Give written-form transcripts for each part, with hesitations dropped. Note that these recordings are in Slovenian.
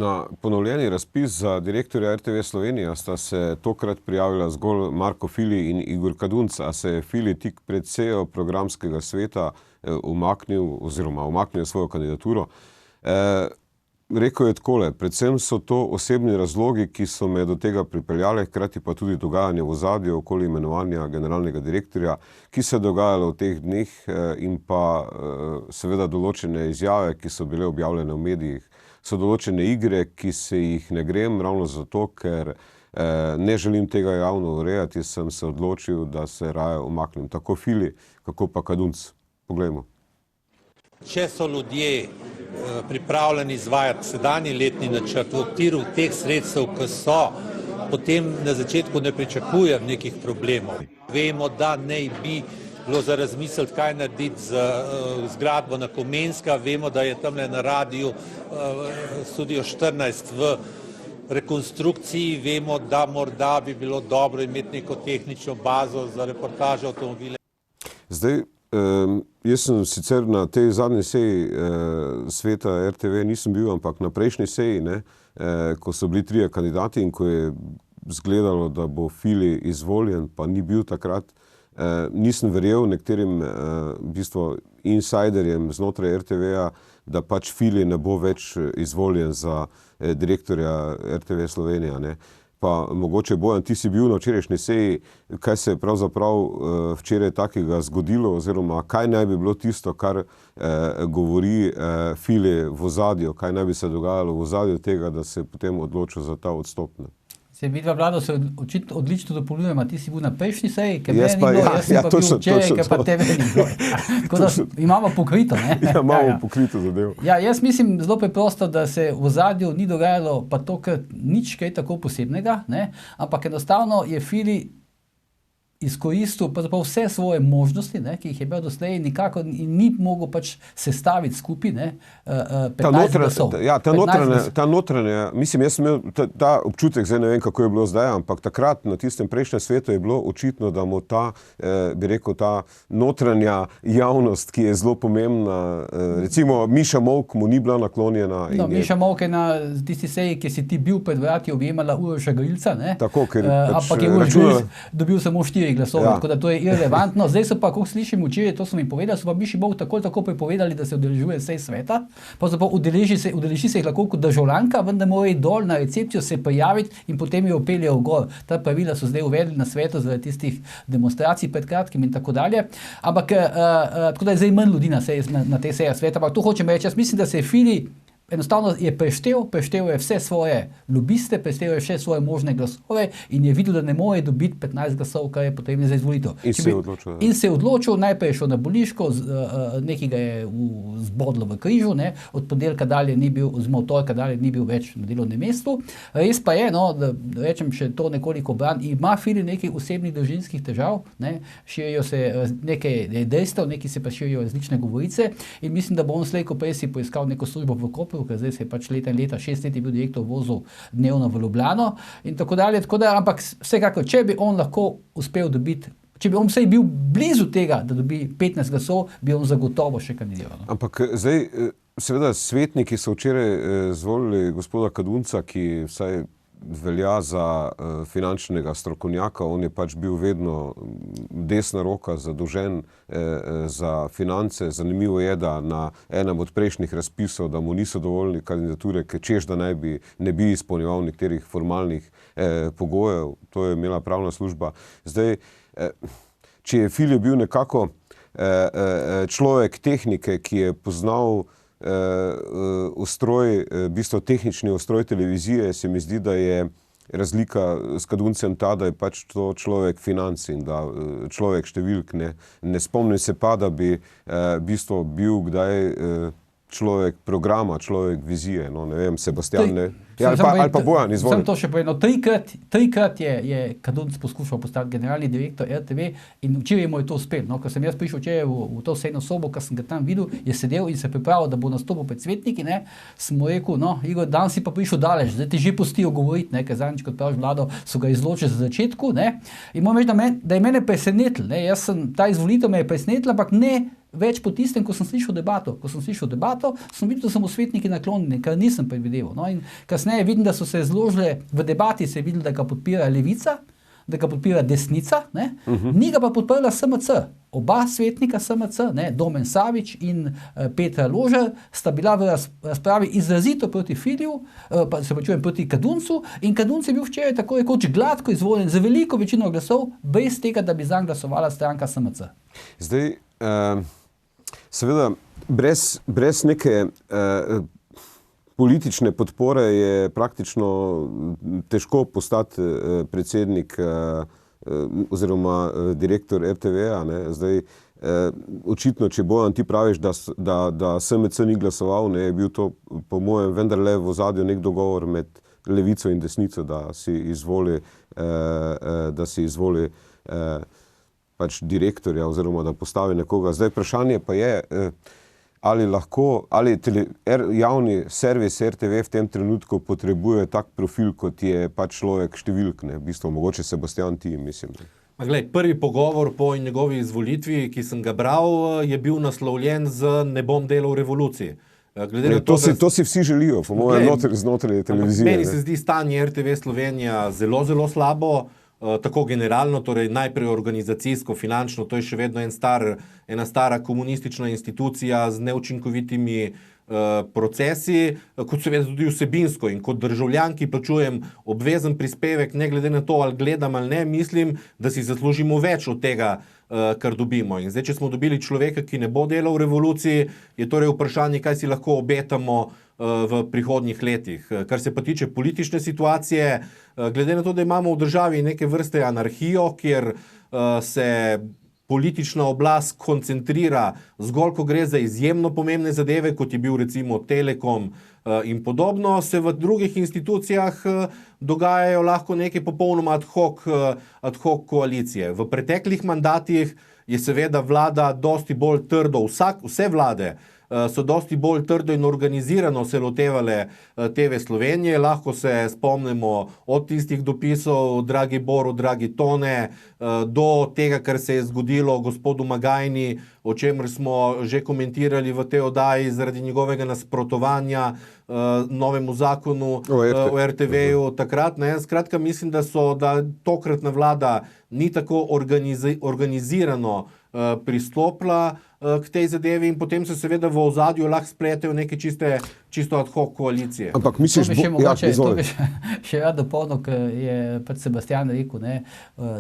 Na ponovljeni razpis za direktorja RTV Slovenija sta se tokrat prijavila zgolj Marko Fili in Igor Kadunc, a se je Fili tik pred sejo programskega sveta umaknil svojo kandidaturo. Rekel je takole: predvsem so to osebni razlogi, ki so me do tega pripeljali, hkrati pa tudi dogajanje v ozadju okoli imenovanja generalnega direktorja, ki se je dogajalo v teh dneh, in pa seveda določene izjave, ki so bile objavljene v medijih. So določene igre, ki se jih ne grem ravno zato, ker ne želim tega javno urejati, sem se odločil, da se raje umaknem. Tako Fili, kako pa Kadunc. Poglejmo. Če so ljudje pripravljeni izvajati sedanji letni načrt v okviru teh sredstev, ki so, potem na začetku ne pričakujem nekih problemov. Vemo, da ne bi bilo za razmisliti, kaj narediti z zgradbo na Komenska. Vemo, da je tamle na radiju Studio 14 v rekonstrukciji. Vemo, da morda bi bilo dobro imeti neko tehnično bazo za reportaže avtomobile. Zdaj, jaz sem sicer na tej zadnji seji sveta RTV nisem bil, ampak na prejšnji seji, ko so bili 3 kandidati in ko je izgledalo, da bo Fili izvoljen, pa ni bil takrat, nisem verjel nekaterim insiderjem znotraj RTV-ja, da pač Fili ne bo več izvoljen za direktorja RTV Slovenija. Pa mogoče, Bojan, ti si bil na včerajšnji seji, kaj se je pravzaprav včeraj takega zgodilo, oziroma kaj naj bi bilo tisto, kar govori Fili v ozadju, kaj naj bi se dogajalo v ozadju tega, da se je potem odločil za ta odstop. Vidva, Vlado, se očitno odlično dopolnjujemo. Ti si bil na prejšnji seji, ker jaz sem pa bil včeraj, ker pa tebe ni bilo. Tako da imamo pokrito, ne? Ja, imamo pokrito zadevo. Ja, jaz mislim zelo preprosto, da se v ozadju ni dogajalo pa to, ker nič kaj tako posebnega, ampak enostavno je Fili izkoristil vse svoje možnosti, ki jih je imel doslej, nikako ni mogel pač sestaviti skupaj 15 glasov. Ja, ta notranja, mislim, jaz sem imel ta občutek, zdaj ne vem, kako je bilo zdaj, ampak takrat na tistem prejšnjem svetu je bilo očitno, da mu ta, bi rekel, ta notranja javnost, ki je zelo pomembna, recimo Miša Molk mu ni bila naklonjena. No, Miša Molk je na tisti seji, ki si ti bil pred vrati, objemala Uroša Grilca, Tako, ker ampak je Uroš Grilc dobil samo 4 glasov, tako da to je irelevantno. Zdaj so pa, kako slišim včeraj, to so mi povedali, so pa Miši Molk tako prepovedali, da se udeležuje sej sveta, pravzaprav udeleži se jih lahko kot državljanka, vendar mora iti dol na recepcijo, se prijaviti in potem jo peljejo gor. Ta pravila so zdaj uvedli na svetu zaradi tistih demonstracij pred kratkim in tako dalje. Ampak tako da je zdaj manj ljudi na tej seji sveta. Ampak to hočem reči, jaz mislim, da se je Fili enostavno je preštel je vse svoje lobiste, preštel je vse svoje možne glasove in je videl, da ne more dobiti 15 glasov, kar je potrebno za izvolitev. In se je odločil, najprej je šel na bolniško, nekaj ga je zbodlo v križu, od ponedeljka dalje ni bil, z torka dalje ni bil več na delovnem mestu. Res pa je, da rečem še to nekoliko bran, ima Fili nekaj osebnih družinskih težav, širijo se nekaj dejstev, nekaj se pa širijo različne govorice in mislim, da bo on slej ko prej si poiskal neko službo v Kopru, ker zdaj se je pač leta in leta, 6 let je bil direktor vozil dnevno v Ljubljano in tako dalje, ampak vsekakor, če bi on lahko uspel dobiti, če bi on vsej bil blizu tega, da dobi 15 glasov, bi on zagotovo še kandidiral. Ampak zdaj, seveda, svetniki so včeraj zvolili gospoda Kadunca, ki vsaj velja za finančnega strokovnjaka, on je pač bil vedno desna roka, zadolžen za finance. Zanimivo je, da na enem od prejšnjih razpisov, da mu niso dovoljni kandidature, ker češ, da ne bi izpolnjeval nekaterih formalnih pogojev, to je imela pravna služba. Zdaj, če je Fili bil nekako človek tehnike, ki je poznal tehnični ustroj televizije, se mi zdi, da je razlika s Kaduncem ta, da je pač to človek financ in da človek številk. Ne spomnim se pa, da bi bil kdaj človek programa, človek vizije. Ne vem, Sebastian, ali pa Bojan, izvoli. Sem to še povedal. Trikrat je Kadunc poskušal postati generalni direktor RTV in včeraj mu je to uspelo. Ko sem jaz prišel včeraj v to sejno sobo, ko sem ga tam videl, je sedel in se pripravil, da bo nastopil pred svetniki, sem mu rekel, Igor, danes si pa prišel daleč, zdaj ti že pustijo govoriti, ker zadnjič, kot praviš, Vlado, so ga izločili za začetku, in moram reči, da je mene presenetilo, ta izvolitev me je presenetila, ampak ne več po tistem, ko sem slišal debato. Sem videl, da so mu svetniki naklonjeni, kar nisem predvideval. No? In kasneje vidim, da so se zložile, v debati se je videl, da ga podpira Levica, da ga podpira desnica, ne? Ni ga pa podprla SMC. Oba svetnika SMC, ne? Domen Savič in Petra Ložar, sta bila v razpravi izrazito proti Filiju, proti Kaduncu, in Kadunc je bil včeraj tako rekoč gladko izvoljen, z veliko večino glasov, brez tega, da bi zanj glasovala stranka SMC. Zdaj, seveda, brez neke politične podpore je praktično težko postati predsednik oziroma direktor RTV-a. Zdaj, očitno, če Bojan ti praviš, da SMC ni glasoval, ne, je bil to po mojem vendarle v ozadju nek dogovor med levico in desnico, da si izvoli pač direktorja oziroma da postavi nekoga. Zdaj, vprašanje pa je, ali javni servis RTV v tem trenutku potrebuje tak profil, kot je pač človek številk, ne? V bistvu, mogoče Sebastian ti, mislim. Glej, prvi pogovor po njegovi izvolitvi, ki sem ga bral, je bil naslovljen z "ne bom delal revoluciji". To si vsi želijo, po mojem, znotraj televizije. Meni se zdi stanje RTV Slovenija zelo, zelo slabo. Tako generalno, torej najprej organizacijsko, finančno, to je še vedno ena stara komunistična institucija z neučinkovitimi procesi, kot seveda tudi vsebinsko, in kot državljan, ki plačujem obvezen prispevek, ne glede na to, ali gledam ali ne, mislim, da si zaslužimo več od tega, kar dobimo. In zdaj, če smo dobili človeka, ki ne bo delal v revoluciji, je torej vprašanje, kaj si lahko obetamo v prihodnjih letih. Kar se pa tiče politične situacije, glede na to, da imamo v državi neke vrste anarhijo, kjer se politična oblast koncentrira zgolj, ko gre za izjemno pomembne zadeve, kot je bil recimo Telekom in podobno, se v drugih institucijah dogajajo lahko neke popolnoma ad hoc koalicije. V preteklih mandatih je seveda vlada dosti bolj trdo, vse vlade so dosti bolj trdo in organizirano se lotevale TV Slovenije. Lahko se spomnimo od tistih dopisov dragi Boru, dragi Tone, do tega, kar se je zgodilo gospodu Magajni, o čemer smo že komentirali v tej oddaji zaradi njegovega nasprotovanja novemu zakonu o RTV-ju takrat. Skratka, mislim, da tokratna vlada ni tako organizirano pristopila k tej zadevi in potem se seveda v ozadju lahko spletejo neke čisto ad hoc koalicije. Ampak misliš, to bi še rad dopolnil, ker je pač Sebastian rekel, ne,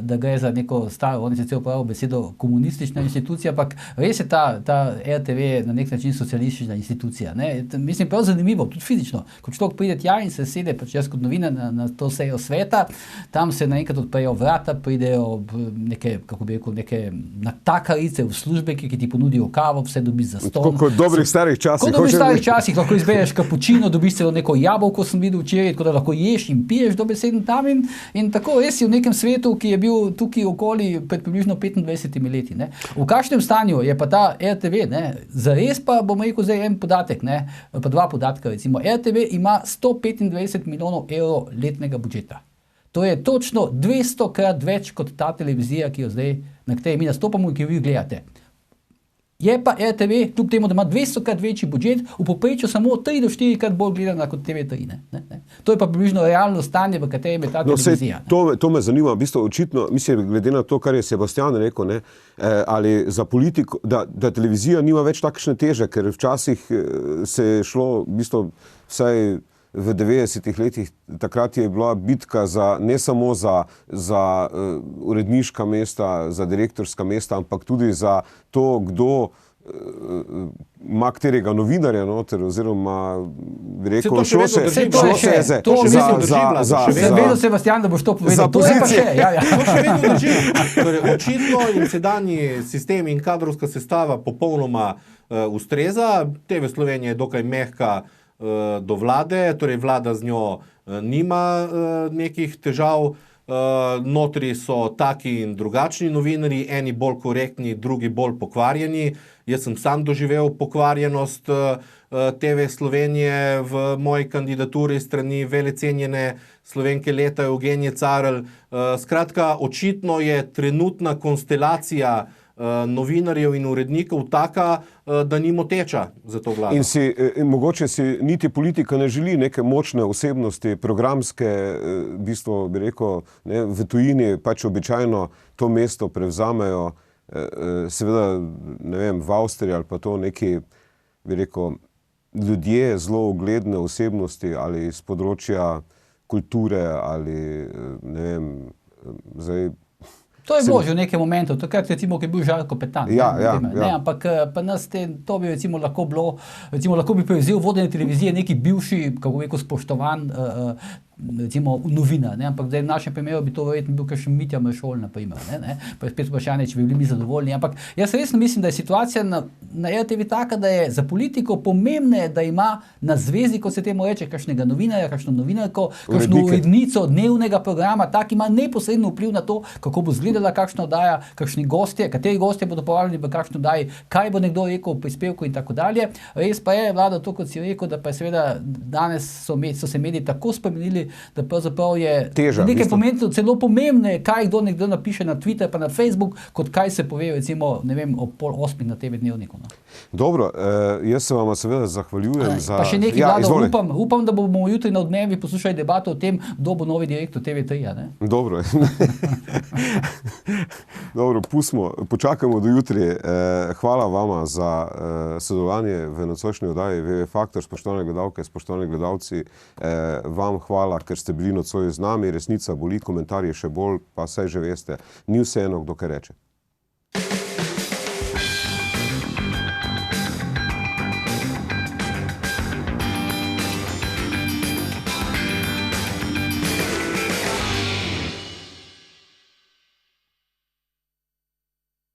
da gre za neko staro, on je sicer uporabil besedo komunistična institucija, ampak res je ta RTV na nek način socialistična institucija. Ne. Mislim, prav zanimivo, tudi fizično. Ko človek pride tja in se sede, pač jaz kot novinar na to sejo sveta, tam se naenkrat odprejo vrata, pridejo neke, kako bi rekel, neke natakarice v službeki, ki ti ponudijo kavo, vse dobiš za ston. Kot v dobrih starih časih. Kot v dobrih starih časih, lahko izbereš kapučino, dobiš celo neko jabolko, sem videl včeraj, tako da lahko ješ in piješ dobesedno tam in tako res si v nekem svetu, ki je bil tukaj okoli pred približno 25 leti. Ne. V kakšnem stanju je pa ta RTV, ne, zares pa bom rekel zdaj en podatek, ne, pa dva podatka recimo. RTV ima 125 milijonov evrov letnega budžeta. To je točno 200-krat več kot ta televizija, ki jo zdaj, na kateri mi nastopamo in ki jo vi gledate. Je pa RTV, kljub temu, da ima 200-krat večji budžet, v povprečju samo 3 do 4-krat bolj gledana kot TV3. Ne. To je pa približno realno stanje, v katerem je ta televizija. To me zanima, v bistvu očitno, mislim, glede na to, kar je Sebastian rekel, ne, ali za politiko, da televizija nima več takšne teže, ker včasih se je šlo, v bistvu, vsaj v 90-ih letih, takrat je bila bitka ne samo za uredniška mesta, za direktorska mesta, ampak tudi za to, kdo ima katerega novinarja noter, oziroma bi rekel, šlo se je vedno Sebastian, da boš to povedal. Za pozicije. To še vedno drži. Torej, očitno in sedanji sistem in kadrovska sestava popolnoma ustreza. TV Slovenija je dokaj mehka do vlade, torej vlada z njo nima nekih težav. Notri so taki in drugačni novinarji, eni bolj korektni, drugi bolj pokvarjeni. Jaz sem sam doživel pokvarjenost TV Slovenije v moji kandidaturi strani velecenjene Slovenke leta Eugenije Carl. Skratka, očitno je trenutna konstelacija novinarjev in urednikov taka, da ni moteča za to vlado. In mogoče si niti politika ne želi neke močne osebnosti, programske, v bistvu bi rekel, ne, v tujini pač običajno to mesto prevzamejo, seveda, ne vem, v Avstriji ali pa to neki, bi rekel, ljudje zelo ugledne osebnosti ali iz področja kulture ali, ne vem, zdaj. To je bilo že v nekem momentu, takrat recimo, ki je bil Žarko Petan. Ampak pa nas to bi recimo lahko bilo, recimo lahko bi prevzel vodenje televizije neki bivši, kako bi rekel, spoštovan recimo novinar, ne? Ampak zdaj v našem primeru bi to verjetno bil kakšen Mitja Meršol, na primer, ne? Pa je spet vprašanje, če bi bili mi zadovoljni, ampak jaz resno mislim, da je situacija na RTV taka, da je za politiko pomembne, da ima na zvezi, kot se temu reče, kakšnega novinarja, kakšno novinarko, kakšno urednico dnevnega programa, tak ima neposredno vpliv na to, kako bo izgledala kakšna oddaja, kakšni gostje, kateri gostje bodo povabljeni v kakšno oddaji, kaj bo nekdo rekel v prispevku in tako dalje. Res pa je, Vlado, to, kot si rekel, da pa je seveda danes so se mediji tako spremenili, da pravzaprav je teža, nekaj pomembno, celo pomembne, kaj nekdo napiše na Twitter pa na Facebook, kot kaj se pove recimo, ne vem, ob 7:30 na TV Dnevniku. No. Dobro, jaz se vam seveda zahvaljujem za... Pa še nekaj, Vlado, upam, da bomo jutri na Odmevi poslušali debato o tem, kdo bo novi direktor TV3, ne? Dobro. Dobro, počakamo do jutri. Hvala vama za sodelovanje v nocojšnji oddaji WW Faktor, spoštovane gledalke, spoštovani gledalci. Vam hvala, ker ste bili nocoj z nami. Resnica boli, komentarji še bolj, pa saj že veste, ni vseeno, kdo kaj reče.